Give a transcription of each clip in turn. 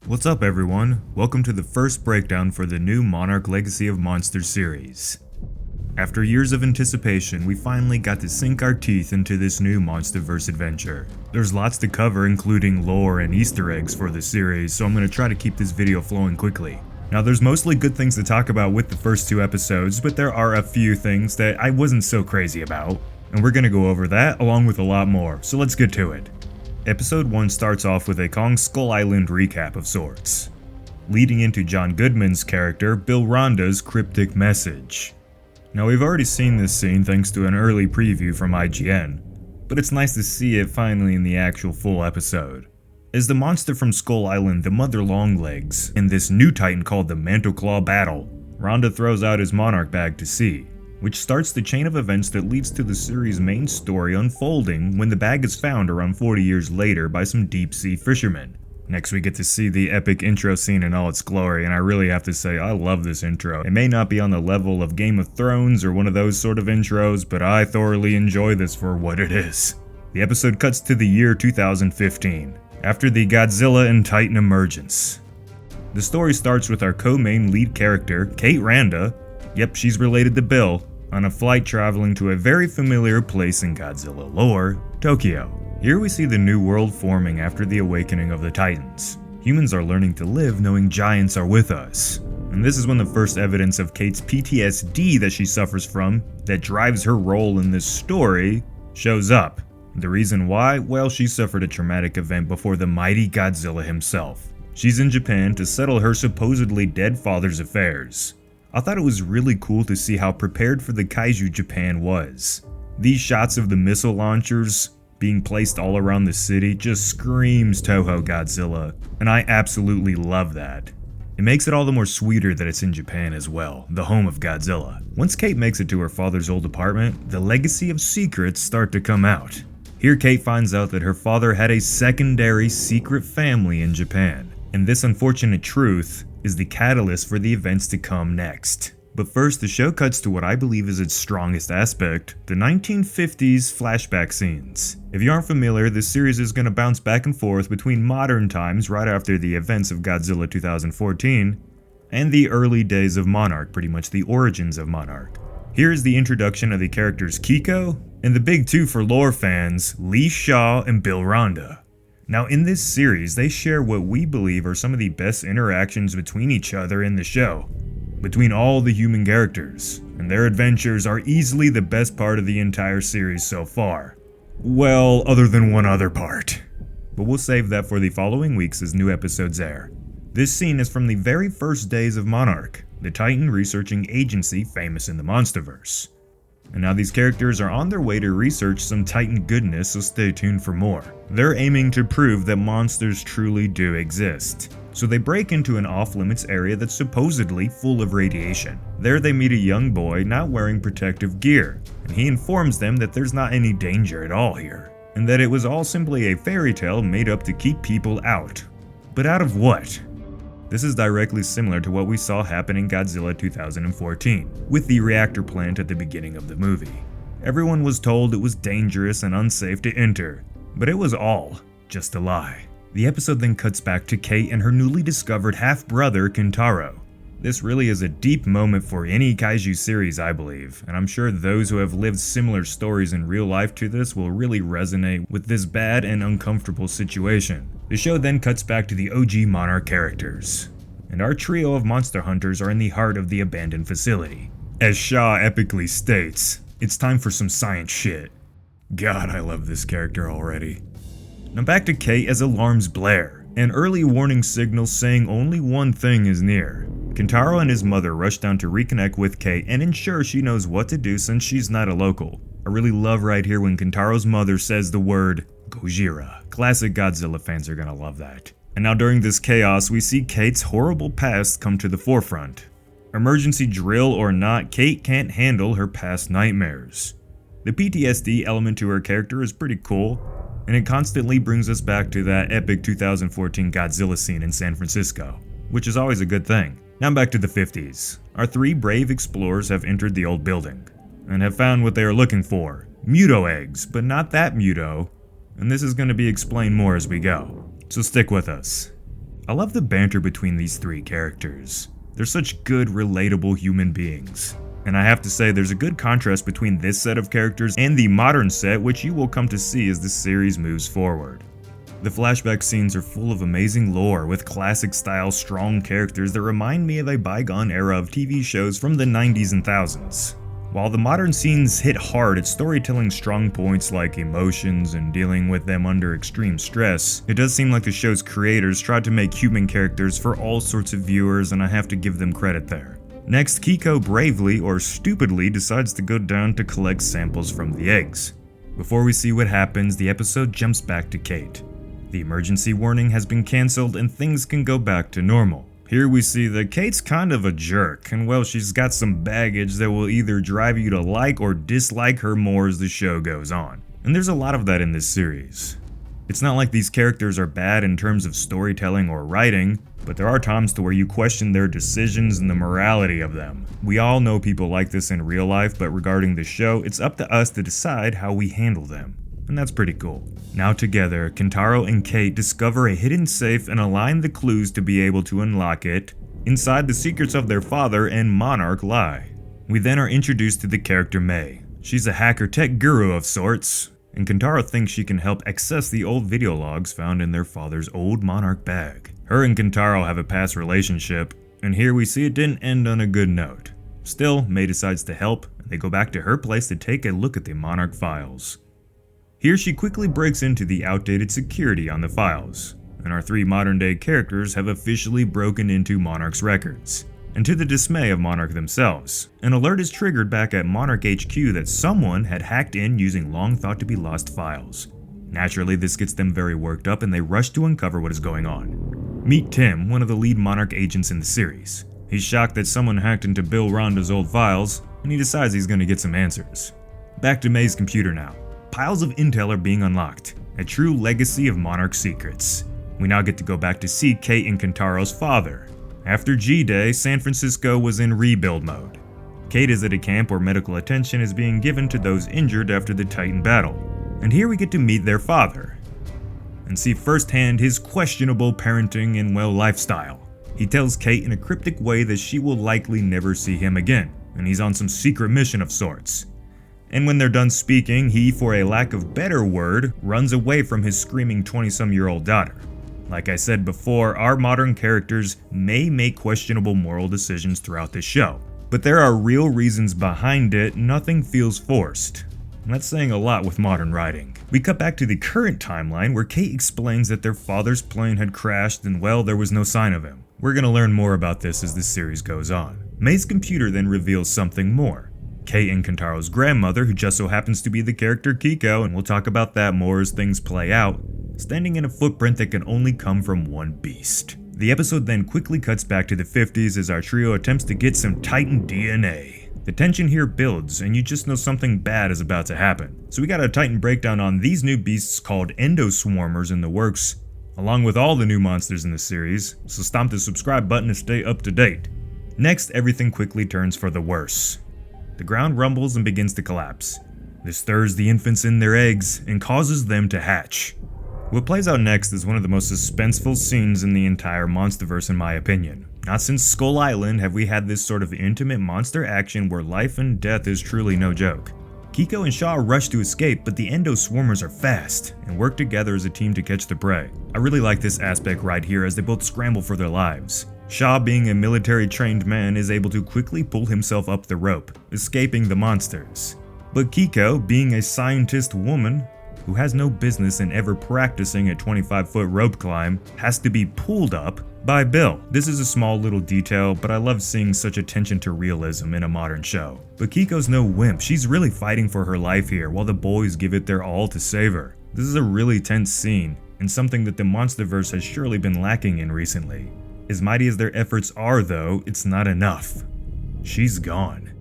What's up everyone? Welcome to the first breakdown for the new Monarch Legacy of Monsters series. After years of anticipation, we finally got to sink our teeth into this new MonsterVerse adventure. There's lots to cover, including lore and Easter eggs for the series, so I'm going to try to keep this video flowing quickly. Now there's mostly good things to talk about with the first two episodes, but there are a few things that I wasn't so crazy about, and we're going to go over that along with a lot more, so let's get to it. Episode 1 starts off with a Kong Skull Island recap of sorts, leading into John Goodman's character Bill Rhonda's cryptic message. Now we've already seen this scene thanks to an early preview from IGN, but it's nice to see it finally in the actual full episode. As the monster from Skull Island, the Mother Longlegs, in this new titan called the Mantleclaw battle, Rhonda throws out his Monarch bag to sea, which starts the chain of events that leads to the series' main story unfolding when the bag is found around 40 years later by some deep-sea fishermen. Next we get to see the epic intro scene in all its glory, and I really have to say I love this intro. It may not be on the level of Game of Thrones or one of those sort of intros, but I thoroughly enjoy this for what it is. The episode cuts to the year 2015, after the Godzilla and Titan emergence. The story starts with our co-main lead character, Kate Randa, yep, she's related to Bill, on a flight traveling to a very familiar place in Godzilla lore, Tokyo. Here we see the new world forming after the awakening of the Titans. Humans are learning to live knowing giants are with us. And this is when the first evidence of Kate's PTSD that she suffers from, that drives her role in this story, shows up. The reason why? Well, she suffered a traumatic event before the mighty Godzilla himself. She's in Japan to settle her supposedly dead father's affairs. I thought it was really cool to see how prepared for the kaiju Japan was. These shots of the missile launchers being placed all around the city just screams Toho Godzilla, and I absolutely love that. It makes it all the more sweeter that it's in Japan as well, the home of Godzilla. Once Kate makes it to her father's old apartment, the legacy of secrets start to come out. Here Kate finds out that her father had a secondary secret family in Japan, and this unfortunate truth is the catalyst for the events to come next. But first, the show cuts to what I believe is its strongest aspect, the 1950s flashback scenes. If you aren't familiar, this series is going to bounce back and forth between modern times right after the events of Godzilla 2014, and the early days of Monarch, pretty much the origins of Monarch. Here is the introduction of the characters Kiko, and the big two for lore fans, Lee Shaw and Bill Rhonda. Now in this series, they share what we believe are some of the best interactions between each other in the show, between all the human characters, and their adventures are easily the best part of the entire series so far. Well, other than one other part. But we'll save that for the following weeks as new episodes air. This scene is from the very first days of Monarch, the Titan researching agency famous in the MonsterVerse. And now these characters are on their way to research some Titan goodness, so stay tuned for more. They're aiming to prove that monsters truly do exist. So they break into an off-limits area that's supposedly full of radiation. There they meet a young boy not wearing protective gear, and he informs them that there's not any danger at all here, and that it was all simply a fairy tale made up to keep people out. But out of what? This is directly similar to what we saw happen in Godzilla 2014, with the reactor plant at the beginning of the movie. Everyone was told it was dangerous and unsafe to enter, but it was all just a lie. The episode then cuts back to Kate and her newly discovered half-brother Kintaro. This really is a deep moment for any kaiju series, I believe, and I'm sure those who have lived similar stories in real life to this will really resonate with this bad and uncomfortable situation. The show then cuts back to the OG Monarch characters, and our trio of monster hunters are in the heart of the abandoned facility. As Shaw epically states, it's time for some science shit. God, I love this character already. Now back to Kate as alarms blare, and early warning signals saying only one thing is near. Kintaro and his mother rush down to reconnect with Kate and ensure she knows what to do since she's not a local. I really love right here when Kintaro's mother says the word Gojira. Classic Godzilla fans are gonna love that. And now during this chaos, we see Kate's horrible past come to the forefront. Emergency drill or not, Kate can't handle her past nightmares. The PTSD element to her character is pretty cool, and it constantly brings us back to that epic 2014 Godzilla scene in San Francisco, which is always a good thing. Now back to the 50s. Our three brave explorers have entered the old building, and have found what they are looking for. Muto eggs, but not that Muto, and this is going to be explained more as we go, so stick with us. I love the banter between these three characters. They're such good, relatable human beings. And I have to say, there's a good contrast between this set of characters and the modern set, which you will come to see as the series moves forward. The flashback scenes are full of amazing lore, with classic-style strong characters that remind me of a bygone era of TV shows from the 90s and thousands. While the modern scenes hit hard at storytelling strong points like emotions and dealing with them under extreme stress, it does seem like the show's creators tried to make human characters for all sorts of viewers, and I have to give them credit there. Next, Kiko bravely or stupidly decides to go down to collect samples from the eggs. Before we see what happens, the episode jumps back to Kate. The emergency warning has been cancelled and things can go back to normal. Here we see that Kate's kind of a jerk, and well, she's got some baggage that will either drive you to like or dislike her more as the show goes on. And there's a lot of that in this series. It's not like these characters are bad in terms of storytelling or writing, but there are times to where you question their decisions and the morality of them. We all know people like this in real life, but regarding the show, it's up to us to decide how we handle them. And that's pretty cool. Now together, Kentaro and Kate discover a hidden safe and align the clues to be able to unlock it. Inside, the secrets of their father and Monarch lie. We then are introduced to the character Mei. She's a hacker tech guru of sorts, and Kentaro thinks she can help access the old video logs found in their father's old Monarch bag. Her and Kentaro have a past relationship, and here we see it didn't end on a good note. Still, Mei decides to help, and they go back to her place to take a look at the Monarch files. Here she quickly breaks into the outdated security on the files, and our three modern-day characters have officially broken into Monarch's records. And to the dismay of Monarch themselves, an alert is triggered back at Monarch HQ that someone had hacked in using long-thought-to-be-lost files. Naturally, this gets them very worked up and they rush to uncover what is going on. Meet Tim, one of the lead Monarch agents in the series. He's shocked that someone hacked into Bill Ronda's old files, and he decides he's going to get some answers. Back to Mei's computer now. Piles of intel are being unlocked, a true legacy of Monarch secrets. We now get to go back to see Kate and Kentaro's father. After G-Day, San Francisco was in rebuild mode. Kate is at a camp where medical attention is being given to those injured after the Titan battle. And here we get to meet their father, and see firsthand his questionable parenting and lifestyle. He tells Kate in a cryptic way that she will likely never see him again, and he's on some secret mission of sorts. And when they're done speaking, he, for a lack of better word, runs away from his screaming 20-some-year-old daughter. Like I said before, our modern characters may make questionable moral decisions throughout this show, but there are real reasons behind it. Nothing feels forced. And that's saying a lot with modern writing. We cut back to the current timeline where Kate explains that their father's plane had crashed and well, there was no sign of him. We're gonna learn more about this as this series goes on. Mei's computer then reveals something more. Kate and Kentaro's grandmother, who just so happens to be the character Kiko, and we'll talk about that more as things play out, standing in a footprint that can only come from one beast. The episode then quickly cuts back to the 50s as our trio attempts to get some Titan DNA. The tension here builds, and you just know something bad is about to happen. So we got a Titan breakdown on these new beasts called Endoswarmers in the works, along with all the new monsters in the series, so stomp the subscribe button to stay up to date. Next, everything quickly turns for the worse. The ground rumbles and begins to collapse. This stirs the infants in their eggs and causes them to hatch. What plays out next is one of the most suspenseful scenes in the entire MonsterVerse in my opinion. Not since Skull Island have we had this sort of intimate monster action where life and death is truly no joke. Kiko and Shaw rush to escape, but the Endoswarmers are fast and work together as a team to catch the prey. I really like this aspect right here as they both scramble for their lives. Shaw, being a military-trained man, is able to quickly pull himself up the rope, escaping the monsters. But Kiko, being a scientist woman who has no business in ever practicing a 25-foot rope climb, has to be pulled up by Bill. This is a small little detail, but I love seeing such attention to realism in a modern show. But Kiko's no wimp. She's really fighting for her life here, while the boys give it their all to save her. This is a really tense scene, and something that the MonsterVerse has surely been lacking in recently. As mighty as their efforts are though, it's not enough. She's gone.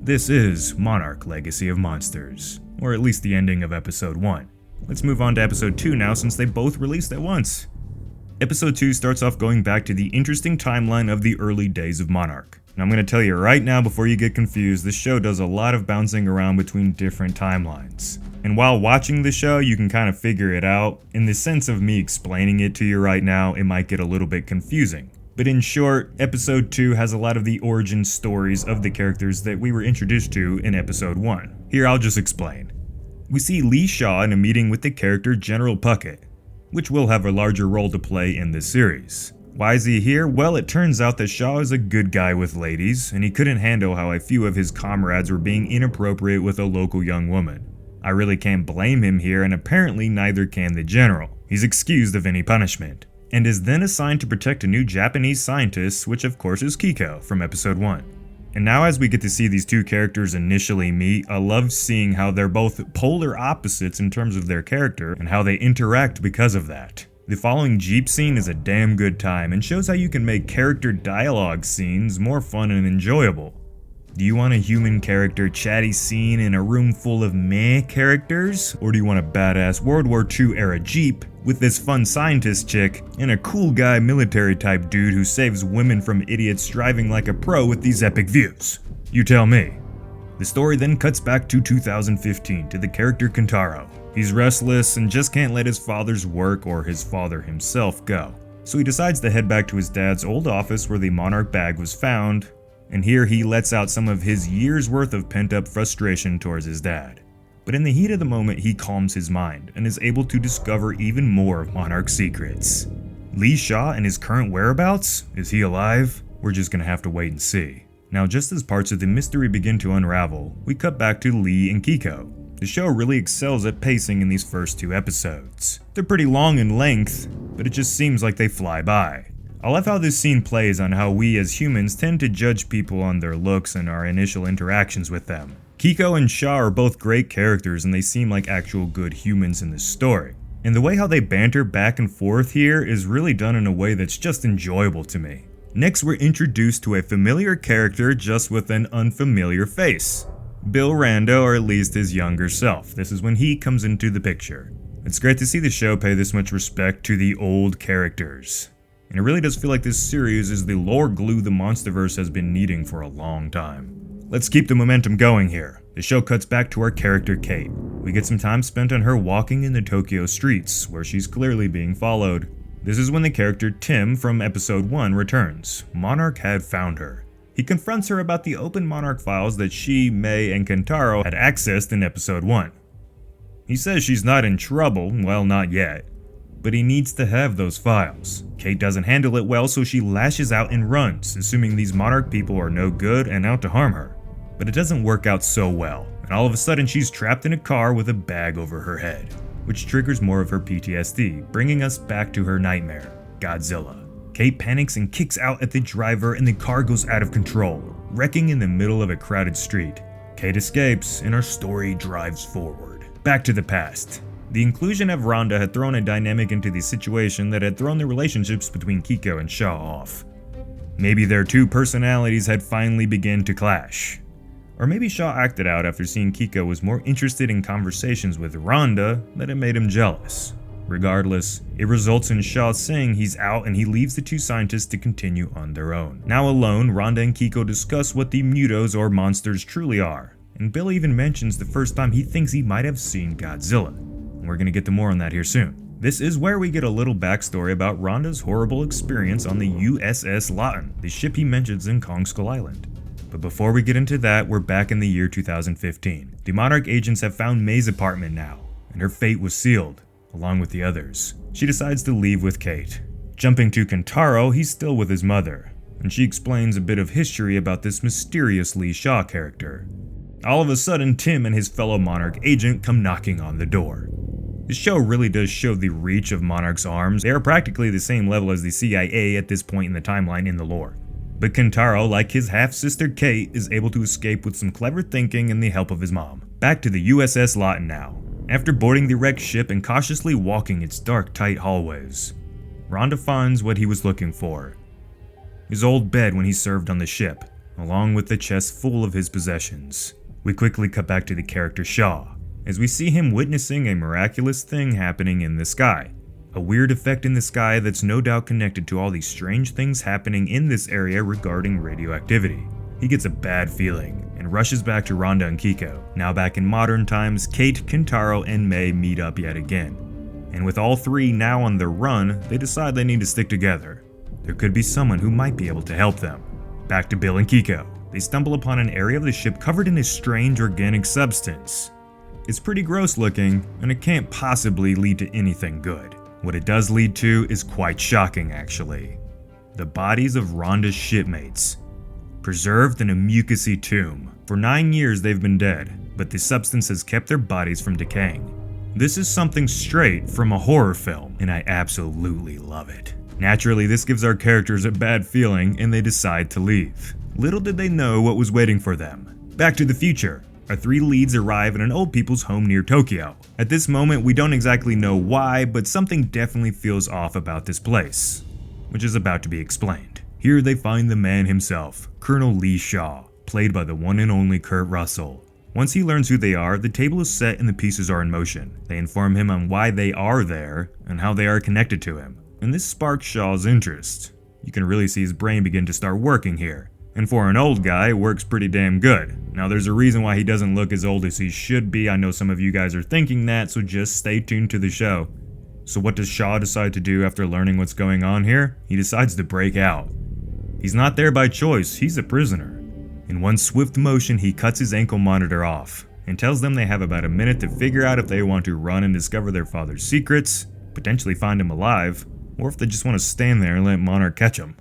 This is Monarch Legacy of Monsters, or at least the ending of episode 1. Let's move on to episode 2 now since they both released at once. Episode 2 starts off going back to the interesting timeline of the early days of Monarch. And I'm going to tell you right now before you get confused, this show does a lot of bouncing around between different timelines. And while watching the show, you can kind of figure it out. In the sense of me explaining it to you right now, it might get a little bit confusing. But in short, episode 2 has a lot of the origin stories of the characters that we were introduced to in episode 1. Here, I'll just explain. We see Lee Shaw in a meeting with the character General Puckett, which will have a larger role to play in this series. Why is he here? Well, it turns out that Shaw is a good guy with ladies, and he couldn't handle how a few of his comrades were being inappropriate with a local young woman. I really can't blame him here, and apparently neither can the general. He's excused of any punishment, and is then assigned to protect a new Japanese scientist, which of course is Kiko from episode 1. And now as we get to see these two characters initially meet, I love seeing how they're both polar opposites in terms of their character, and how they interact because of that. The following Jeep scene is a damn good time, and shows how you can make character dialogue scenes more fun and enjoyable. Do you want a human character chatty scene in a room full of meh characters? Or do you want a badass World War II era Jeep with this fun scientist chick and a cool guy military type dude who saves women from idiots driving like a pro with these epic views? You tell me. The story then cuts back to 2015 to the character Kentaro. He's restless and just can't let his father's work or his father himself go. So he decides to head back to his dad's old office where the Monarch bag was found, and here he lets out some of his years worth of pent-up frustration towards his dad. But in the heat of the moment, he calms his mind and is able to discover even more of Monarch's secrets. Lee Shaw and his current whereabouts? Is he alive? We're just gonna have to wait and see. Now, just as parts of the mystery begin to unravel, we cut back to Lee and Kiko. The show really excels at pacing in these first 2 episodes. They're pretty long in length, but it just seems like they fly by. I love how this scene plays on how we as humans tend to judge people on their looks and our initial interactions with them. Kiko and Shaw are both great characters, and they seem like actual good humans in this story. And the way how they banter back and forth here is really done in a way that's just enjoyable to me. Next, we're introduced to a familiar character just with an unfamiliar face. Bill Rando, or at least his younger self. This is when he comes into the picture. It's great to see the show pay this much respect to the old characters. And it really does feel like this series is the lore glue the MonsterVerse has been needing for a long time. Let's keep the momentum going here. The show cuts back to our character Kate. We get some time spent on her walking in the Tokyo streets, where she's clearly being followed. This is when the character Tim from episode 1 returns. Monarch had found her. He confronts her about the open Monarch files that she, May, and Kentaro had accessed in episode 1. He says she's not in trouble, well, not yet, but he needs to have those files. Kate doesn't handle it well, so she lashes out and runs, assuming these Monarch people are no good and out to harm her. But it doesn't work out so well, and all of a sudden she's trapped in a car with a bag over her head, which triggers more of her PTSD, bringing us back to her nightmare, Godzilla. Kate panics and kicks out at the driver, and the car goes out of control, wrecking in the middle of a crowded street. Kate escapes, and our story drives forward. Back to the past. The inclusion of Rhonda had thrown a dynamic into the situation that had thrown the relationships between Kiko and Shaw off. Maybe their two personalities had finally begun to clash. Or maybe Shaw acted out after seeing Kiko was more interested in conversations with Rhonda that it made him jealous. Regardless, it results in Shaw saying he's out, and he leaves the two scientists to continue on their own. Now alone, Rhonda and Kiko discuss what the mutos or monsters truly are, and Bill even mentions the first time he thinks he might have seen Godzilla. We're gonna get to more on that here soon. This is where we get a little backstory about Rhonda's horrible experience on the USS Lawton, the ship he mentions in Kong Skull Island. But before we get into that, we're back in the year 2015. The Monarch agents have found May's apartment now, and her fate was sealed, along with the others. She decides to leave with Kate. Jumping to Kentaro, he's still with his mother, and she explains a bit of history about this mysterious Lee Shaw character. All of a sudden, Tim and his fellow Monarch agent come knocking on the door. The show really does show the reach of Monarch's arms. They are practically the same level as the CIA at this point in the timeline in the lore. But Kentaro, like his half-sister Kate, is able to escape with some clever thinking and the help of his mom. Back to the USS Lawton now. After boarding the wrecked ship and cautiously walking its dark, tight hallways, Rhonda finds what he was looking for. His old bed when he served on the ship, along with the chest full of his possessions. We quickly cut back to the character Shaw, as we see him witnessing a miraculous thing happening in the sky. A weird effect in the sky that's no doubt connected to all these strange things happening in this area regarding radioactivity. he gets a bad feeling and rushes back to Rhonda and Kiko. Now back in modern times, Kate, Kentaro, and May meet up yet again. And with all three now on the run, they decide they need to stick together. There could be someone who might be able to help them. Back to Bill and Kiko. They stumble upon an area of the ship covered in a strange organic substance. It's pretty gross looking, and it can't possibly lead to anything good. What it does lead to is quite shocking, actually. The bodies of Rhonda's shipmates, preserved in a mucousy tomb. For 9 years they've been dead, but the substance has kept their bodies from decaying. This is something straight from a horror film, and I absolutely love it. Naturally, this gives our characters a bad feeling, and they decide to leave. Little did they know what was waiting for them. Back to the future. Our three leads arrive at an old people's home near Tokyo. At this moment, we don't exactly know why, but something definitely feels off about this place, which is about to be explained. Here they find the man himself, Colonel Lee Shaw, played by the one and only Kurt Russell. Once he learns who they are, the table is set and the pieces are in motion. They inform him on why they are there and how they are connected to him. And this sparks Shaw's interest. You can really see his brain begin to start working here. And for an old guy, it works pretty damn good. Now there's a reason why he doesn't look as old as he should be. I know some of you guys are thinking that, so just stay tuned to the show. So what does Shaw decide to do after learning what's going on here? He decides to break out. He's not there by choice, he's a prisoner. In one swift motion, he cuts his ankle monitor off and tells them they have about a minute to figure out if they want to run and discover their father's secrets, potentially find him alive, or if they just want to stand there and let Monarch catch him.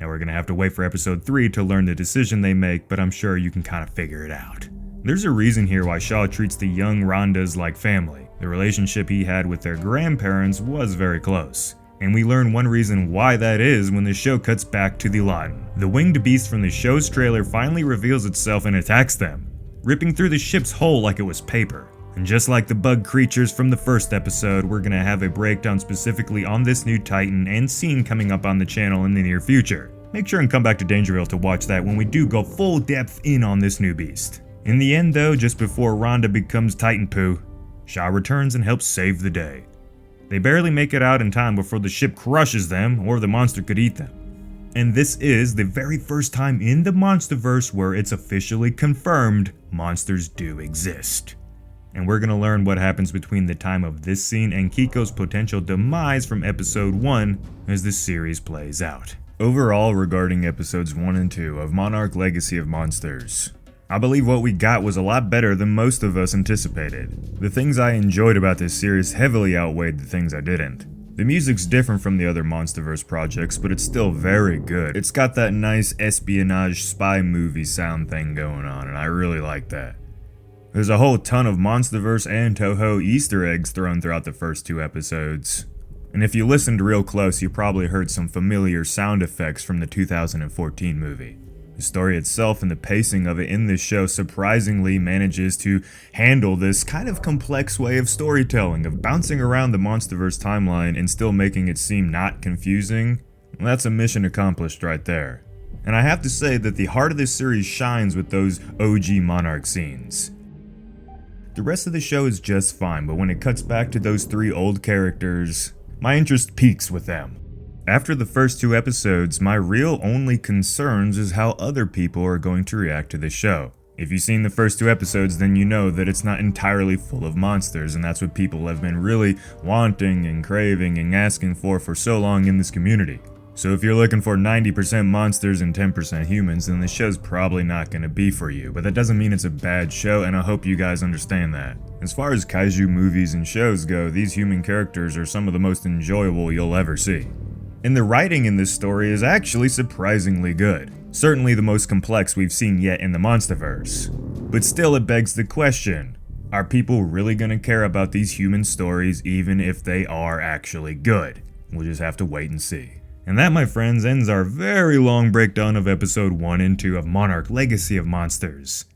Now we're gonna have to wait for episode 3 to learn the decision they make, but I'm sure you can kind of figure it out. There's a reason here why Shaw treats the young Rhondas like family. The relationship he had with their grandparents was very close. And we learn one reason why that is when the show cuts back to the lot. The winged beast from the show's trailer finally reveals itself and attacks them, ripping through the ship's hull like it was paper. And just like the bug creatures from the first episode, we're gonna have a breakdown specifically on this new Titan and scene coming up on the channel in the near future. Make sure and come back to DangerVille to watch that when we do go full depth in on this new beast. In the end though, just before Rhonda becomes Titan poo, Shaw returns and helps save the day. They barely make it out in time before the ship crushes them or the monster could eat them. And this is the very first time in the MonsterVerse where it's officially confirmed monsters do exist. And we're gonna learn what happens between the time of this scene and Kiko's potential demise from episode 1 as the series plays out. Overall, regarding episodes 1 and 2 of Monarch Legacy of Monsters, I believe what we got was a lot better than most of us anticipated. The things I enjoyed about this series heavily outweighed the things I didn't. The music's different from the other MonsterVerse projects, but it's still very good. It's got that nice espionage spy movie sound thing going on, and I really like that. There's a whole ton of MonsterVerse and Toho Easter eggs thrown throughout the first 2 episodes. And if you listened real close, you probably heard some familiar sound effects from the 2014 movie. The story itself and the pacing of it in this show surprisingly manages to handle this kind of complex way of storytelling, of bouncing around the MonsterVerse timeline and still making it seem not confusing. Well, that's a mission accomplished right there. And I have to say that the heart of this series shines with those OG Monarch scenes. The rest of the show is just fine, but when it cuts back to those 3 old characters, my interest peaks with them. After the first 2 episodes, my real only concerns is how other people are going to react to the show. If you've seen the first 2 episodes, then you know that it's not entirely full of monsters, and that's what people have been really wanting and craving and asking for so long in this community. So if you're looking for 90% monsters and 10% humans, then the show's probably not going to be for you, but that doesn't mean it's a bad show, and I hope you guys understand that. As far as kaiju movies and shows go, these human characters are some of the most enjoyable you'll ever see. And the writing in this story is actually surprisingly good. Certainly the most complex we've seen yet in the MonsterVerse. But still it begs the question, are people really gonna care about these human stories even if they are actually good? We'll just have to wait and see. And that, my friends, ends our very long breakdown of episode 1 and 2 of Monarch Legacy of Monsters.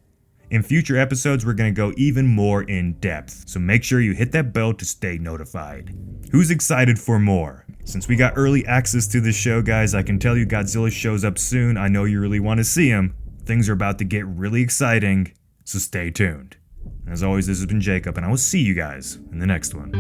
In future episodes, we're gonna go even more in depth, so make sure you hit that bell to stay notified. Who's excited for more? Since we got early access to this show, guys, I can tell you Godzilla shows up soon. I know you really want to see him. Things are about to get really exciting, so stay tuned. As always, this has been Jacob, and I will see you guys in the next one.